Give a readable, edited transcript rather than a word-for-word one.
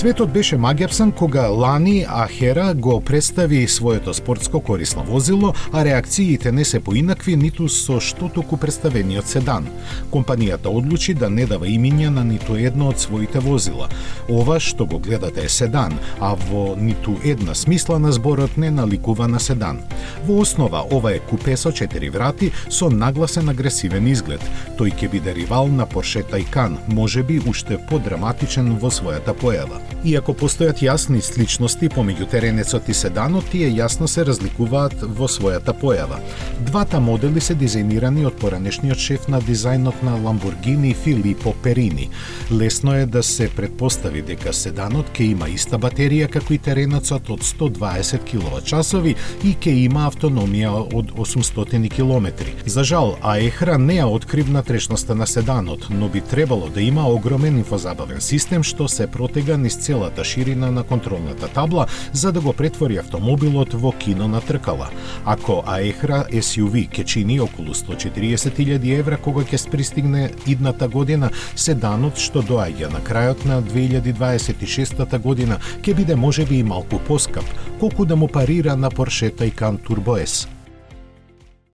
Светот беше маѓарсан кога лани Ахера го представи своето спортско корисно возило, а реакциите не се поинакви ниту со што туку представениот седан. Компанијата одлучи да не дава имиња на ниту едно од своите возила. Ова што го гледате е седан, а во ниту една смисла на зборот не наликува на седан. Во основа ова е купе со 4 врати со нагласен агресивен изглед. Тој ќе биде ривал на Porsche Taycan, можеби уште подраматичен во својата појава. Иако постојат јасни сличности помеѓу теренецот и седанот, тие јасно се разликуваат во својата појава. Двата модели се дизајнирани од поранешниот шеф на дизајнот на Lamborghini Filippo Perini. Лесно е да се предпостави дека седанот ќе има иста батерија како и теренецот од 120 киловат-часови и ќе има автономија од 800 километри. За жал, Аехра не ја открив натрешноста на седанот, но би требало да има огромен инфозабавен систем што се протега низ целата ширина на контролната табла за да го претвори автомобилот во кино на тркала. Ако Аехра SUV ќе чини околу 140.000 евра кога ќе пристигне идната година, седанот што доаѓа на крајот на 2026 година ќе биде можеби и малку поскап, колку да му парира на Porsche Taycan Turbo S.